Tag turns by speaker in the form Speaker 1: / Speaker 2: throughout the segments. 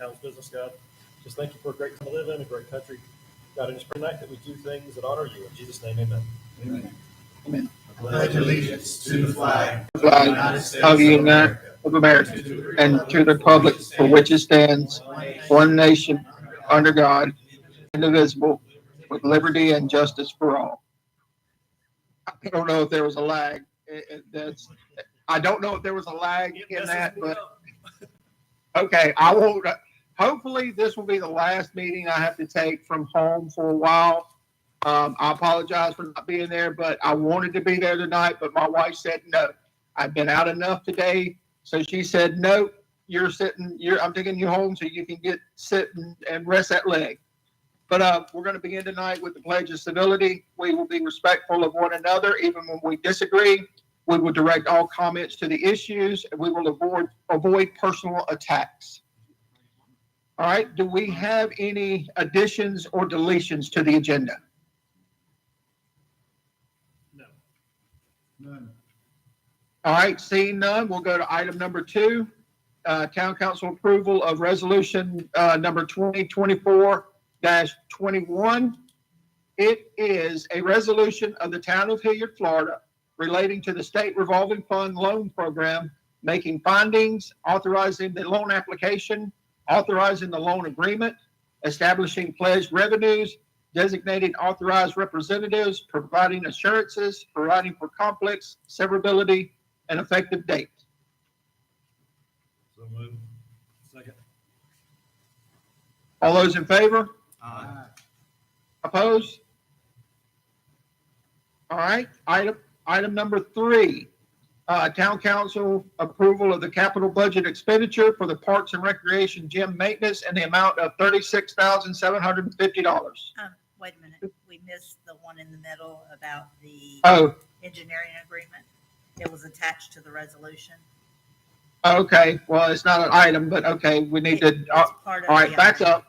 Speaker 1: town's business, God. Just thank you for a great time to live in, a great country. God, and just pray tonight that we do things that honor you. In Jesus' name, amen.
Speaker 2: Amen. Amen.
Speaker 3: I pledge allegiance to the flag
Speaker 2: The flag of the United of America and to the republic for which it stands, one nation, under God, indivisible, with liberty and justice for all. I don't know if there was a lag. I don't know if there was a lag in that, but okay, I won't. Hopefully, this will be the last meeting I have to take from home for a while. I apologize for not being there, but I wanted to be there tonight, but my wife said no. I've been out enough today, so she said, no, I'm taking you home so you can sit and rest that leg. But we're going to begin tonight with the Pledge of Civility. We will be respectful of one another, even when we disagree. We will direct all comments to the issues, and we will avoid personal attacks. All right, do we have any additions or deletions to the agenda?
Speaker 1: No.
Speaker 3: None.
Speaker 2: All right, seeing none, we'll go to item number 2, Town Council approval of resolution number 2024-21. It is a resolution of the Town of Hilliard, Florida, relating to the State Revolving Fund Loan Program, making findings, authorizing the loan application, authorizing the loan agreement, establishing pledged revenues, designating authorized representatives, providing assurances, providing for conflicts, severability, and effective date.
Speaker 1: So moved. Second.
Speaker 2: All those in favor?
Speaker 3: Aye.
Speaker 2: Opposed? All right, item number 3, Town Council approval of the capital budget expenditure for the Parks and Recreation gym maintenance in the amount of $36,750.
Speaker 4: Wait a minute, we missed the one in the middle about the
Speaker 2: Oh,
Speaker 4: engineering agreement. It was attached to the resolution.
Speaker 2: okay, well, it's not an item, but okay, we need to,
Speaker 4: It's part of
Speaker 2: all right,
Speaker 4: the
Speaker 2: back
Speaker 4: item.
Speaker 2: up.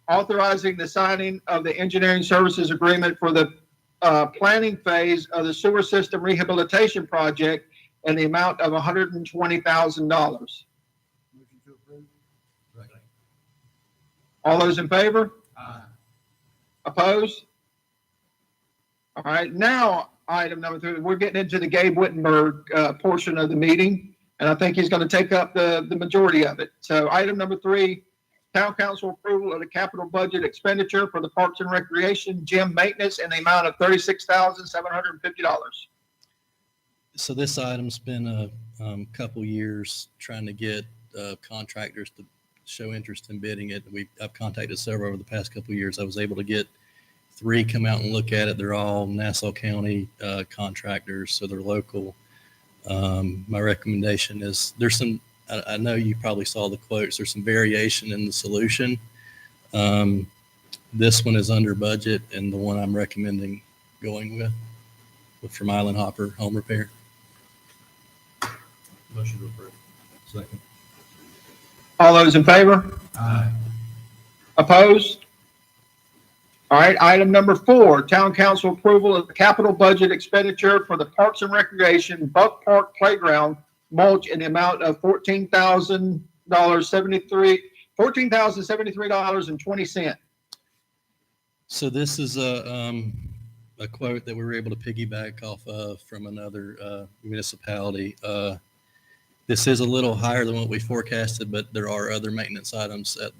Speaker 2: Authorizing the signing of the engineering services agreement for the planning phase of the sewer system rehabilitation project in the amount of $120,000.
Speaker 3: Motion to approve. Second.
Speaker 2: All those in favor?
Speaker 3: Aye.
Speaker 2: Opposed? All right, now item number 3, we're getting into the Gabe Wittenberg portion of the meeting, and I think he's going to take up the majority of it. So item number 3, Town Council approval of the capital budget expenditure for the Parks and Recreation gym maintenance in the amount of $36,750.
Speaker 5: So this item's been a couple years trying to get contractors to show interest in bidding it. I've contacted several over the past couple of years. I was able to get 3 come out and look at it. They're all Nassau County contractors, so they're local. My recommendation is I know you probably saw the quotes. There's some variation in the solution. This one is under budget, and the one I'm recommending going with from Island Hopper Home Repair.
Speaker 1: Motion to approve. Second.
Speaker 2: All those in favor?
Speaker 3: Aye.
Speaker 2: Opposed? All right, item number 4, Town Council approval of the capital budget expenditure for the Parks and Recreation Buck Park Playground mulch in the amount of $14,073.20.
Speaker 5: So this is a quote that we were able to piggyback off of from another municipality. This is a little higher than what we forecasted, but there are other maintenance items at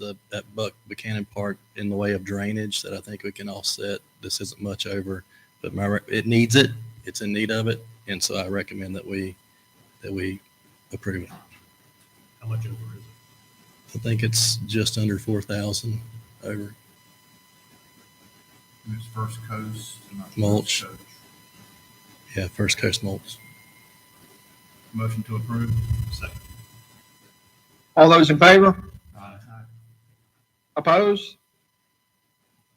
Speaker 5: Buck Buchanan Park in the way of drainage that I think we can offset. This isn't much over, but it needs it. It's in need of it, and so I recommend that we approve it.
Speaker 1: How much over is it?
Speaker 5: I think it's just under 4,000 over.
Speaker 3: It's First Coast. Not
Speaker 5: Mulch.
Speaker 3: First Coast.
Speaker 5: Yeah, First Coast mulch.
Speaker 3: Motion to approve. Second.
Speaker 2: All those in favor?
Speaker 3: Aye.
Speaker 2: Opposed?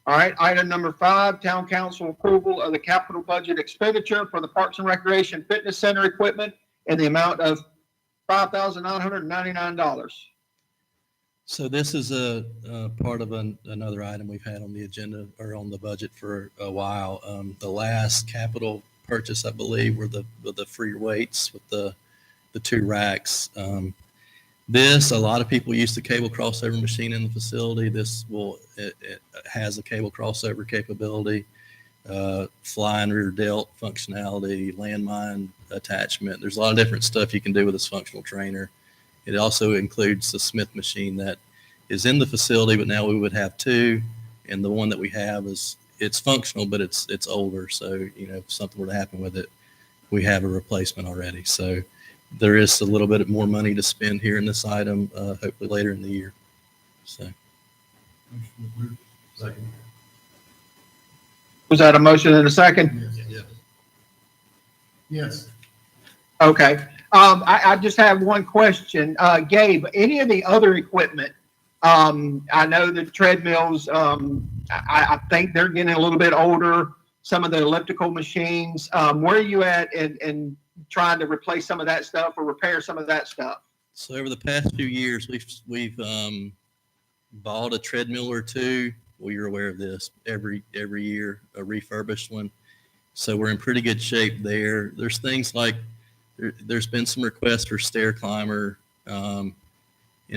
Speaker 2: All right, item number 5, Town Council approval of the capital budget expenditure for the Parks and Recreation Fitness Center equipment in the amount of $5,999.
Speaker 5: So this is a part of another item we've had on the agenda or on the budget for a while. The last capital purchase, I believe, were the free weights with the 2 racks. This, a lot of people use the cable crossover machine in the facility. It has a cable crossover capability, fly and rear delt functionality, landmine attachment. There's a lot of different stuff you can do with this functional trainer. It also includes the Smith machine that is in the facility, but now we would have two. And the one that we have it's functional, but it's older. So, if something were to happen with it, we have a replacement already. So there is a little bit more money to spend here in this item, hopefully later in the year. So.
Speaker 3: Motion approved. Second.
Speaker 2: Was that a motion and a second?
Speaker 3: Yes. Yes.
Speaker 2: Okay. I just have one question. Gabe, any of the other equipment, I know the treadmills, I think they're getting a little bit older. Some of the elliptical machines, where are you at in trying to replace some of that stuff or repair some of that stuff?
Speaker 5: So over the past few years, we've bought a treadmill or two. Well, you're aware of this. Every year, a refurbished one. So we're in pretty good shape there. There's things like there's been some requests for stair climber and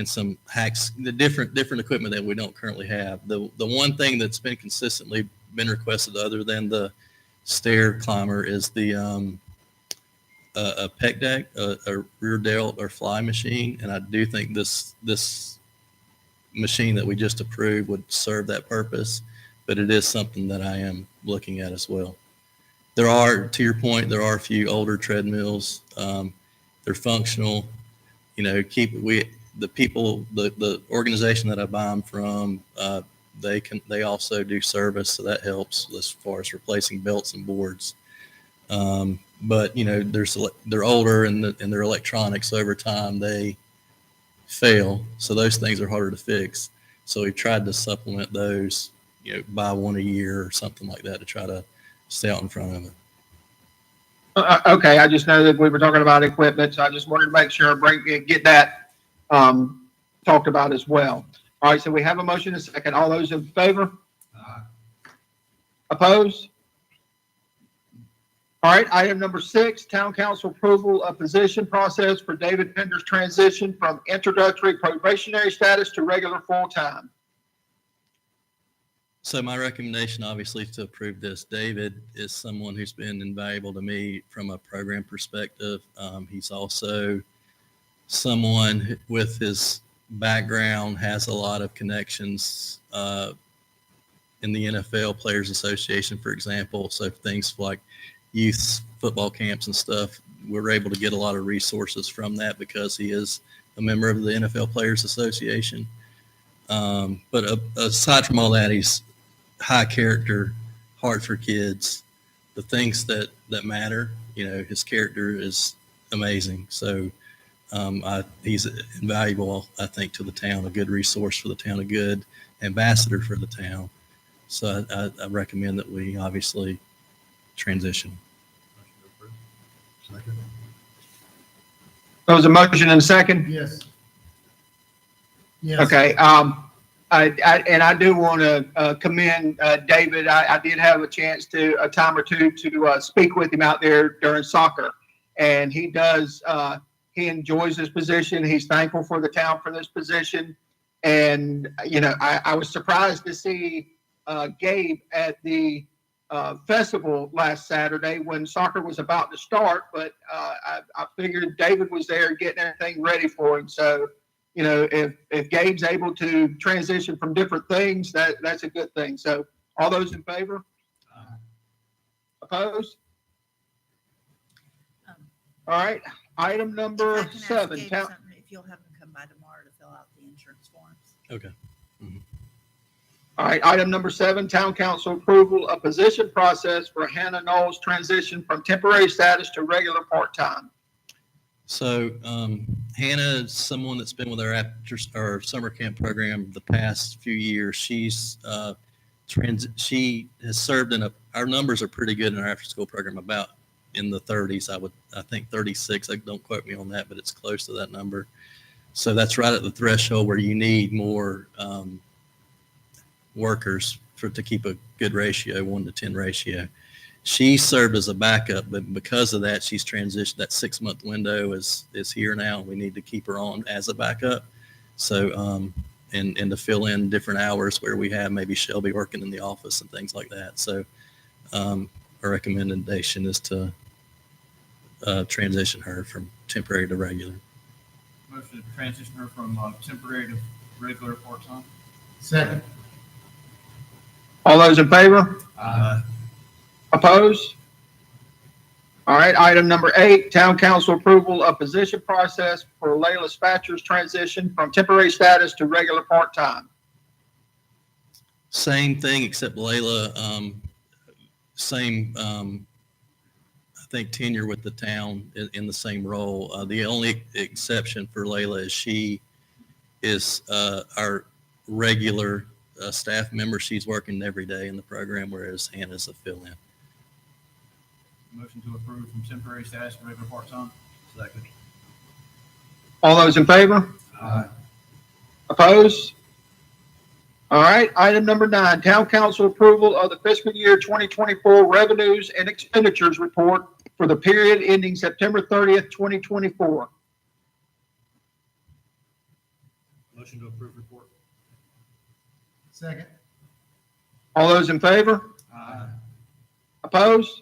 Speaker 5: some hacks, the different equipment that we don't currently have. The one thing that's been consistently been requested other than the stair climber is the a pec deck, a rear delt or fly machine, and I do think this machine that we just approved would serve that purpose, but it is something that I am looking at as well. There are, to your point, there are a few older treadmills. They're functional. The organization that I buy them from, they also do service, so that helps as far as replacing belts and boards. But they're older and their electronics over time they fail, so those things are harder to fix. So we tried to supplement those, buy one a year or something like that to try to stay out in front of it.
Speaker 2: Okay, I just know that we were talking about equipment, so I just wanted to make sure get that talked about as well. All right, so we have a motion and a second. All those in favor?
Speaker 3: Aye.
Speaker 2: Opposed? All right, item number 6, town council approval of position process for David Pender's transition from introductory probationary status to regular full-time.
Speaker 5: So my recommendation, obviously, is to approve this. David is someone who's been invaluable to me from a program perspective. He's also someone with his background has a lot of connections in the NFL Players Association, for example. So things like youth football camps and stuff, we're able to get a lot of resources from that because he is a member of the NFL Players Association. But aside from all that, he's high character, heart for kids, the things that matter. His character is amazing. So he's invaluable, I think, to the town, a good resource for the town, a good ambassador for the town. So I recommend that we obviously transition.
Speaker 3: Motion approved. Second.
Speaker 2: There was a motion and a second?
Speaker 3: Yes. Yes.
Speaker 2: Okay, I do want to commend David. I did have a chance a time or two to speak with him out there during soccer, and he enjoys his position. He's thankful for the town for this position, and I was surprised to see Gabe at the festival last Saturday when soccer was about to start, but I figured David was there getting everything ready for him. So, if Gabe's able to transition from different things, that's a good thing. So all those in favor?
Speaker 3: Aye.
Speaker 2: Opposed?
Speaker 4: Um,
Speaker 2: All right, item
Speaker 4: If I
Speaker 2: number
Speaker 4: can ask
Speaker 2: 7.
Speaker 4: Gabe something, if you'll have him come by tomorrow to fill out the insurance forms.
Speaker 5: Okay.
Speaker 2: All right, item number 7, town council approval of position process for Hannah Knowles transition from temporary status to regular part-time.
Speaker 5: So Hannah is someone that's been with our summer camp program the past few years. She's she has served our numbers are pretty good in our after-school program, about in the 30s. I think 36. Don't quote me on that, but it's close to that number. So that's right at the threshold where you need more workers to keep a good ratio, 1 to 10 ratio. She served as a backup, but because of that, she's transitioned. That 6-month window is here now. We need to keep her on as a backup. So, and to fill in different hours where we have maybe Shelby working in the office and things like that. So, our recommendation is to transition her from temporary to regular.
Speaker 6: Motion to transition her from temporary to regular part-time.
Speaker 3: Second.
Speaker 2: All those in favor?
Speaker 6: Aye.
Speaker 2: Opposed? All right, item number 8, town council approval of position process for Layla Spatcher's transition from temporary status to regular part-time.
Speaker 5: Same thing, except Layla, same, I think tenure with the town in the same role. The only exception for Layla is she is our regular staff member. She's working every day in the program, whereas Hannah's a fill-in.
Speaker 6: Motion to approve from temporary status to regular part-time.
Speaker 3: Second.
Speaker 2: All those in favor?
Speaker 3: Aye.
Speaker 2: Opposed? All right, item number 9, town council approval of the fiscal year 2024 revenues and expenditures report for the period ending September 30th, 2024.
Speaker 1: Motion to approve report.
Speaker 3: Second.
Speaker 2: All those in favor?
Speaker 6: Aye.
Speaker 2: Opposed?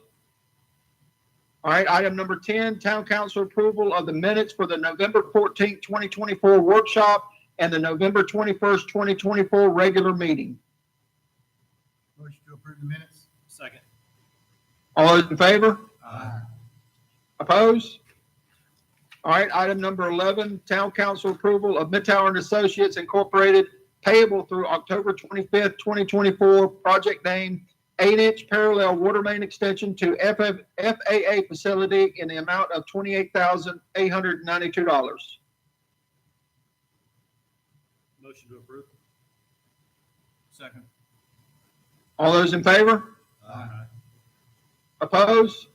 Speaker 2: All right, item number 10, town council approval of the minutes for the November 14th, 2024 workshop and the November 21st, 2024 regular meeting.
Speaker 3: Motion to approve the minutes.
Speaker 1: Second.
Speaker 2: All those in favor?
Speaker 3: Aye.
Speaker 2: Opposed? All right, item number 11, town council approval of Midtower and Associates Incorporated payable through October 25th, 2024, project name 8-inch parallel water main extension to FAA facility in the amount of $28,892.
Speaker 1: Motion to approve.
Speaker 6: Second.
Speaker 2: All those in favor?
Speaker 3: Aye.
Speaker 2: Opposed?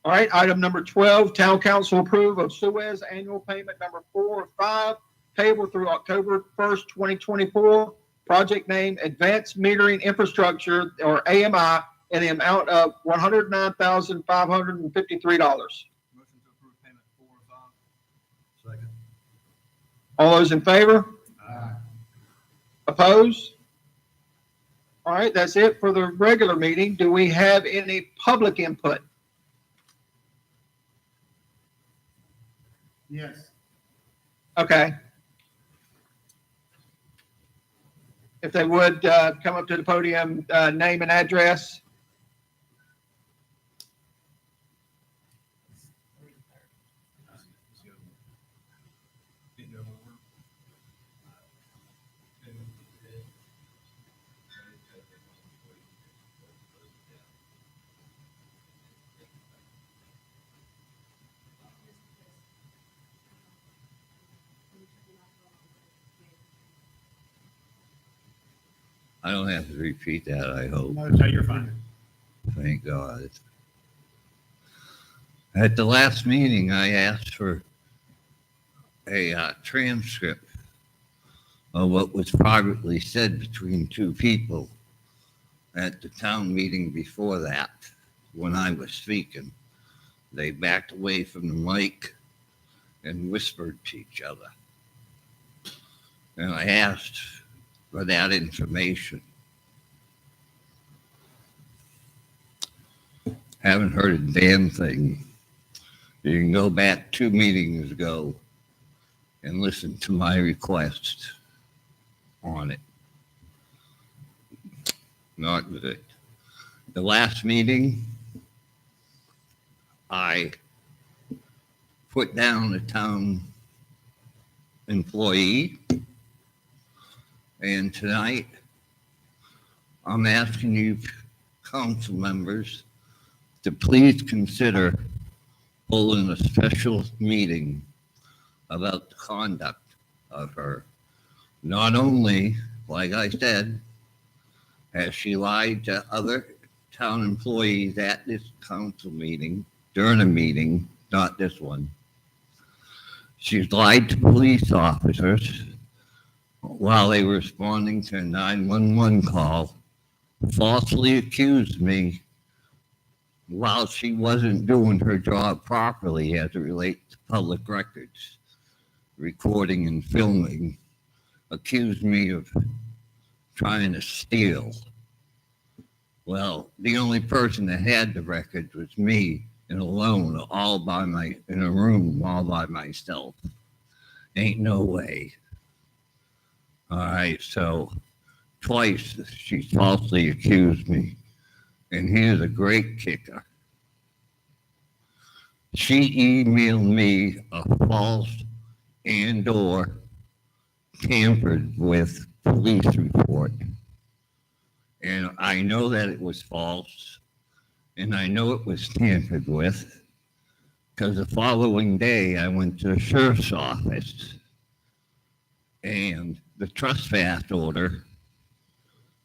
Speaker 2: All right, item number 12, town council approve of Suez annual payment number 4 of 5, payable through October 1st, 2024, project name Advanced Metering Infrastructure, or AMI, in the amount of $109,553.
Speaker 6: Motion to approve payment 4 of 5.
Speaker 3: Second.
Speaker 2: All those in favor?
Speaker 3: Aye.
Speaker 2: Opposed? All right, that's it for the regular meeting. Do we have any public input?
Speaker 3: Yes.
Speaker 2: Okay. If they would come up to the podium, name and address.
Speaker 7: I don't have to repeat that, I hope.
Speaker 1: No, you're fine.
Speaker 7: Thank God. At the last meeting, I asked for a transcript of what was privately said between two people at the town meeting before that, when I was speaking. They backed away from the mic and whispered to each other. And I asked for that information. Haven't heard a damn thing. You can go back 2 meetings ago and listen to my request on it. Not good. The last meeting, I put down a town employee. And tonight, I'm asking you council members to please consider holding a special meeting about the conduct of her. Not only, like I said, has she lied to other town employees at this council meeting, during a meeting, not this one. She's lied to police officers while they were responding to a 911 call, falsely accused me while she wasn't doing her job properly as it relates to public records, recording and filming, accused me of trying to steal. Well, the only person that had the records was me, and alone, in a room, all by myself. Ain't no way. All right, so twice she falsely accused me. And here's a great kicker. She emailed me a false and/or tampered with police report. And I know that it was false, and I know it was tampered with, because the following day I went to the sheriff's office, and the trespass order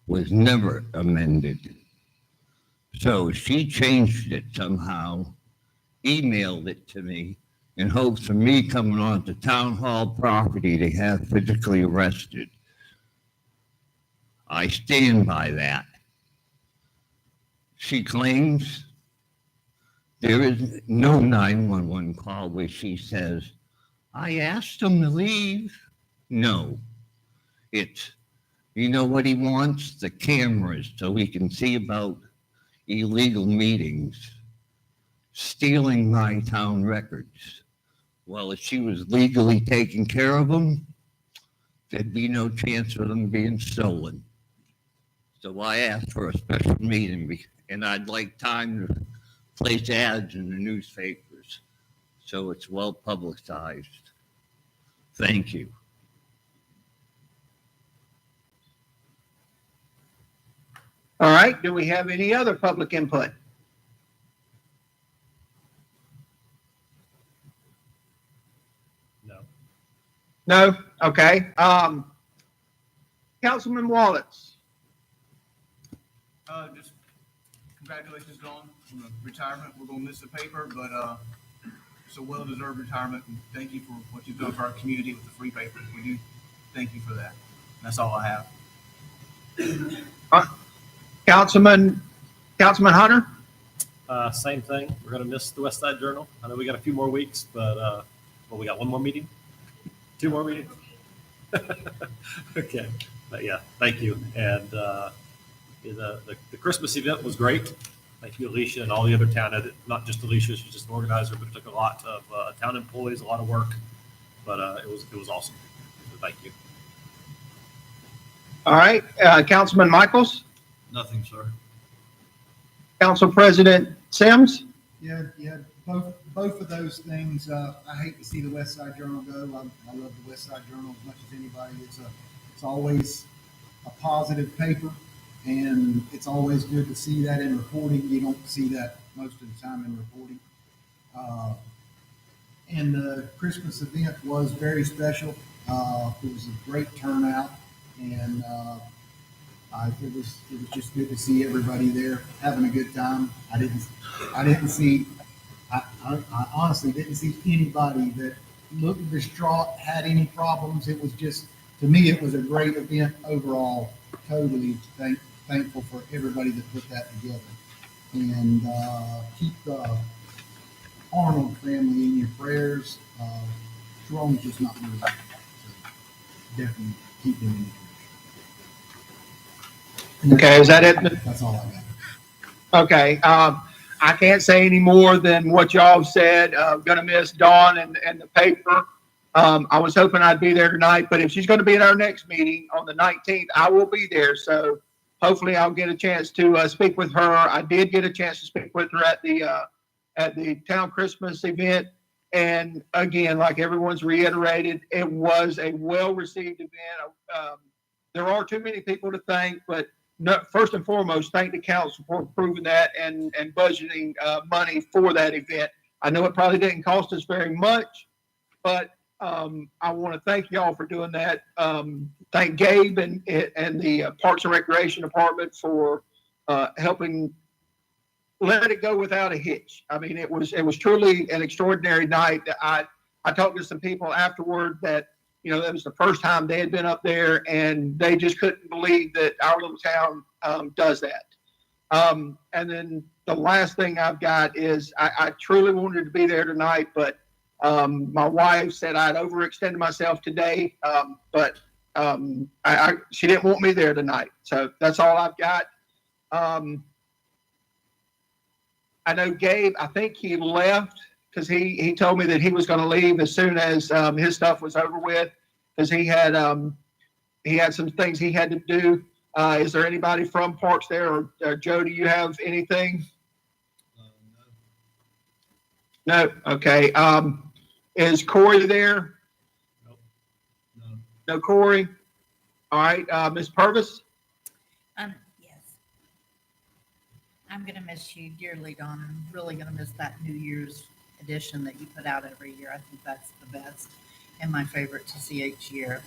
Speaker 7: was never amended. So she changed it somehow, emailed it to me, in hopes of me coming on to town hall property to have physically arrested. I stand by that. She claims there is no 911 call where she says, I asked him to leave. No, it's, you know what he wants? The cameras so he can see about illegal meetings, stealing my town records. Well, if she was legally taking care of them, there'd be no chance of them being stolen. So I asked for a special meeting, and I'd like time to place ads in the newspapers so it's well publicized. Thank you.
Speaker 2: All right, do we have any other public input?
Speaker 1: No.
Speaker 2: No? Okay. Councilman Wallace.
Speaker 6: Just congratulations, Dawn, on the retirement. We're gonna miss the paper, but it's a well-deserved retirement. And thank you for what you've done for our community with the free paper. We do thank you for that. That's all I have.
Speaker 2: Councilman Hunter?
Speaker 1: Same thing. We're going to miss the West Side Journal. I know we got a few more weeks, but well, we got one more meeting, 2 more meetings. Okay, but yeah, thank you. And the Christmas event was great. Thank you, Alicia, and all the other town. Not just Alicia; she's just an organizer, but it took a lot of town employees, a lot of work. But it was awesome. So thank you.
Speaker 2: All right, Councilman Michaels?
Speaker 6: Nothing, sir.
Speaker 2: Council President Sims?
Speaker 3: Yeah, both of those things. I hate to see the West Side Journal go. I love the West Side Journal as much as anybody. It's always a positive paper, and it's always good to see that in reporting. You don't see that most of the time in reporting. And the Christmas event was very special. It was a great turnout, and it was just good to see everybody there having a good time. I honestly didn't see anybody that looked distraught, had any problems. It was just, to me, it was a great event overall. Totally thankful for everybody that put that together. And keep the Arnold family in your prayers. Jerome's just not moving. So definitely keep him in your prayers.
Speaker 2: Okay, is that it?
Speaker 3: That's all I got.
Speaker 2: Okay, I can't say any more than what y'all have said. Gonna miss Dawn and the paper. I was hoping I'd be there tonight, but if she's gonna be at our next meeting on the 19th, I will be there. So hopefully I'll get a chance to speak with her. I did get a chance to speak with her at the town Christmas event. And again, like everyone's reiterated, it was a well-received event. There are too many people to thank, but first and foremost, thank the council for approving that and budgeting money for that event. I know it probably didn't cost us very much, but I want to thank y'all for doing that. Thank Gabe and the Parks and Recreation Department for helping let it go without a hitch. I mean, it was truly an extraordinary night. I talked to some people afterward that, you know, that was the first time they had been up there, and they just couldn't believe that our little town does that. And then the last thing I've got is I truly wanted to be there tonight, but my wife said I'd overextended myself today. She didn't want me there tonight. So that's all I've got. I know Gabe, I think he left because he told me that he was going to leave as soon as his stuff was over with, because he had some things he had to do. Is there anybody from Parks there, or Joe, do you have anything? No. Okay. Is Corey there?
Speaker 1: Nope.
Speaker 2: No Corey. All right. Ms. Purvis?
Speaker 4: Yes. I'm gonna miss you dearly, Don. I'm really gonna miss that New Year's edition that you put out every year. I think that's the best and my favorite to see each year.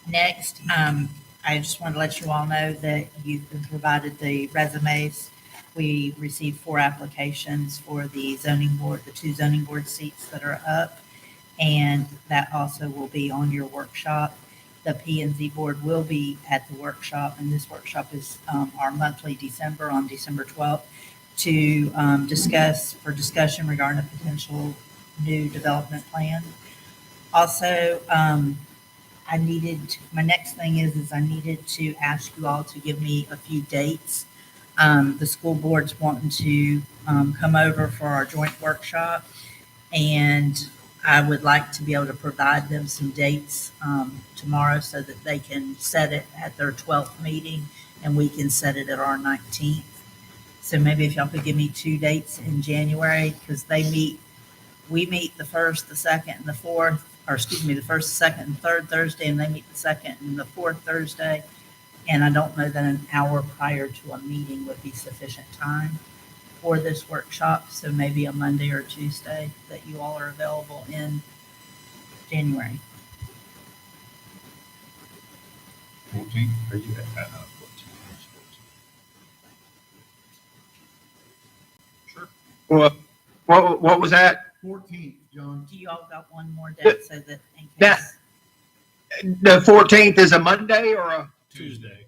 Speaker 4: Next, I just want to let you all know that you've been provided the resumes. We received 4 applications for the zoning board, the 2 zoning board seats that are up, and that also will be on your workshop. The P and Z board will be at the workshop, and this workshop is our monthly December, on December 12th, to discussion regarding a potential new development plan. Also, my next thing is I needed to ask you all to give me a few dates. The school board's wanting to come over for our joint workshop, and I would like to be able to provide them some dates tomorrow so that they can set it at their 12th meeting and we can set it at our 19th. So maybe if y'all could give me 2 dates in January, because we meet the 1st, the 2nd, and the 4th, or excuse me, the 1st, 2nd, and 3rd Thursday, and they meet the 2nd and the 4th Thursday. And I don't know that an hour prior to a meeting would be sufficient time for this workshop. So maybe a Monday or Tuesday that you all are available in January.
Speaker 8: 14.
Speaker 1: Are you at 14? Sure.
Speaker 2: What was that?
Speaker 3: 14th, John.
Speaker 4: Do you all got one more day so that in case?
Speaker 2: Yeah. The 14th is a Monday or a?
Speaker 1: Tuesday,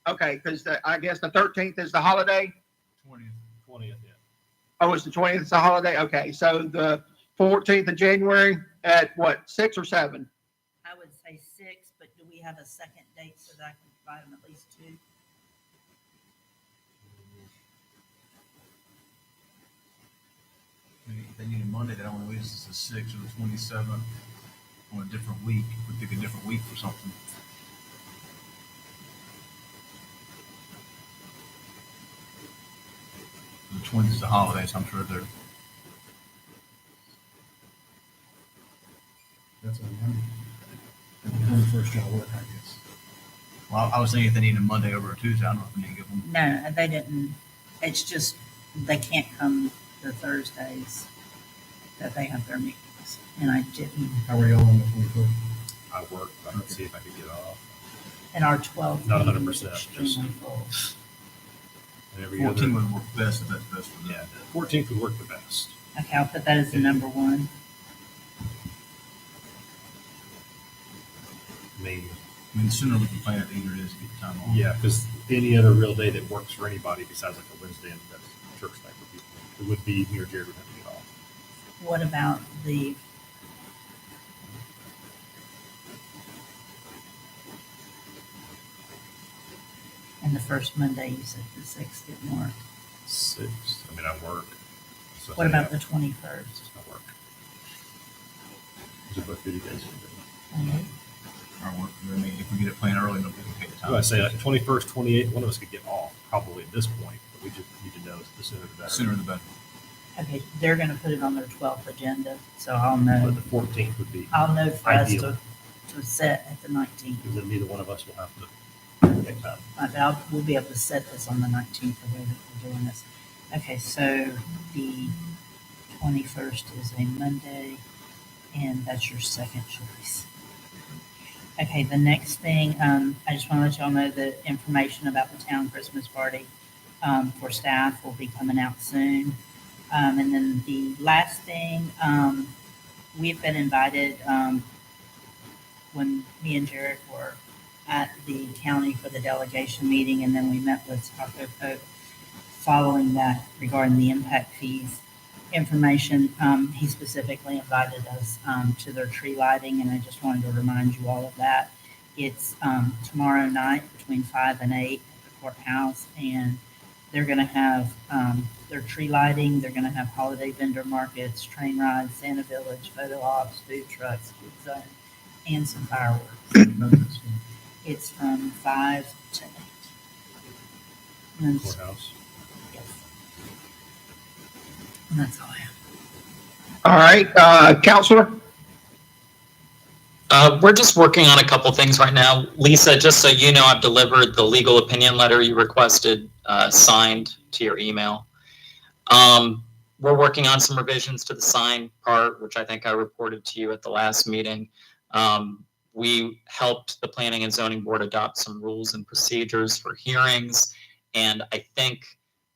Speaker 2: Okay, because I guess the 13th is the holiday.
Speaker 1: 20th, yeah.
Speaker 2: Oh, it's the 20th. It's a holiday. Okay, so the 14th of January at what, 6 or 7?
Speaker 4: I would say 6, but do we have a second date so that I can provide them at least 2?
Speaker 8: If they need a Monday, that only leaves us the 6th or the 27th on a different week. We pick a different week for something. The 20th is the holidays, I'm sure they're.
Speaker 3: That's on Monday. And the 21st y'all work, I guess.
Speaker 8: Well, I was thinking if they need a Monday over a Tuesday, I don't know if we need to give them.
Speaker 4: No, they didn't. It's just they can't come the Thursdays that they have their meetings. And I didn't.
Speaker 3: How are y'all on the 21st?
Speaker 1: I work, but I don't see if I could get off.
Speaker 4: And our 12th.
Speaker 1: Not
Speaker 4: meeting
Speaker 1: 100%,
Speaker 4: is extremely full.
Speaker 1: And every
Speaker 8: 14
Speaker 1: other,
Speaker 8: would work best if that's best for them.
Speaker 1: yeah, 14th would work the best.
Speaker 4: Okay, I'll put that as the number 1.
Speaker 1: Maybe.
Speaker 8: I mean, the sooner we can plan it, the easier it is to get the time off.
Speaker 1: Yeah, because any other real day that works for anybody besides like a Wednesday and that's church night for people, it would be me or Jared would have to get off.
Speaker 4: What about the and the first Monday? You said the 6th didn't work.
Speaker 1: 6th, I mean, I work. So
Speaker 4: What about the
Speaker 1: I
Speaker 4: 21st?
Speaker 1: work. Those are both duty days for me.
Speaker 8: Our work, I mean, if we get it planned early, nobody can take the time.
Speaker 1: I say like 21st, 28th, one of us could get off probably at this point, but we just need to know the sooner the better.
Speaker 8: Sooner the better.
Speaker 4: Okay, they're gonna put it on their 12th agenda, so I'll know.
Speaker 1: But the 14th would be,
Speaker 4: I'll know for us
Speaker 1: Ideal.
Speaker 4: to set at the 19th.
Speaker 1: because then neither one of us will have to take time.
Speaker 4: We'll be able to set this on the 19th, the way that we're doing this. Okay, so the 21st is a Monday, and that's your second choice. Okay, the next thing, I just want to let y'all know that information about the town Christmas party for staff will be coming out soon. And then the last thing, we've been invited, when me and Jared were at the county for the delegation meeting, and then we met with Taco Pope. following that, regarding the impact fees information, he specifically invited us to their tree lighting, and I just wanted to remind you all of that. It's tomorrow night between 5 and 8 at the courthouse, and they're going to have their tree lighting. They're going to have holiday vendor markets, train rides, Santa Village, photo ops, food trucks, food zone, and some fireworks. It's from 5 to 8. And that's,
Speaker 1: Courthouse.
Speaker 4: yes. And that's all I have.
Speaker 2: All right, Counselor?
Speaker 9: We're just working on a couple things right now. Lisa, just so you know, I've delivered the legal opinion letter you requested signed to your email. We're working on some revisions to the sign part, which I think I reported to you at the last meeting. We helped the Planning and Zoning Board adopt some rules and procedures for hearings, and I think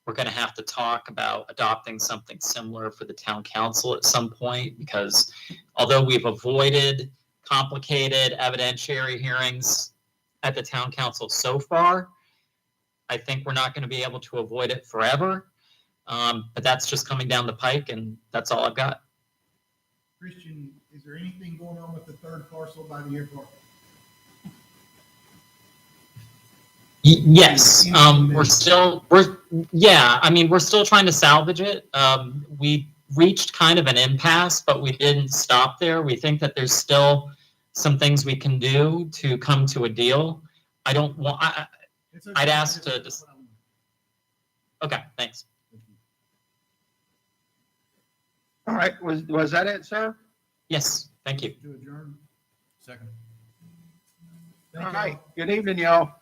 Speaker 9: we're going to have to talk about adopting something similar for the town council at some point, because although we've avoided complicated evidentiary hearings at the town council so far, I think we're not going to be able to avoid it forever. But that's just coming down the pike, and that's all I've got.
Speaker 3: Christian, is there anything going on with the third parcel by the airport?
Speaker 9: Yes, we're still trying to salvage it. We reached kind of an impasse, but we didn't stop there. We think that there's still some things we can do to come to a deal. I'd ask to just, okay, thanks.
Speaker 2: All right, was that it, sir?
Speaker 9: Yes, thank you.
Speaker 3: To adjourn.
Speaker 8: Second.
Speaker 3: Thank
Speaker 2: All
Speaker 3: y'all.
Speaker 2: right, good evening, y'all.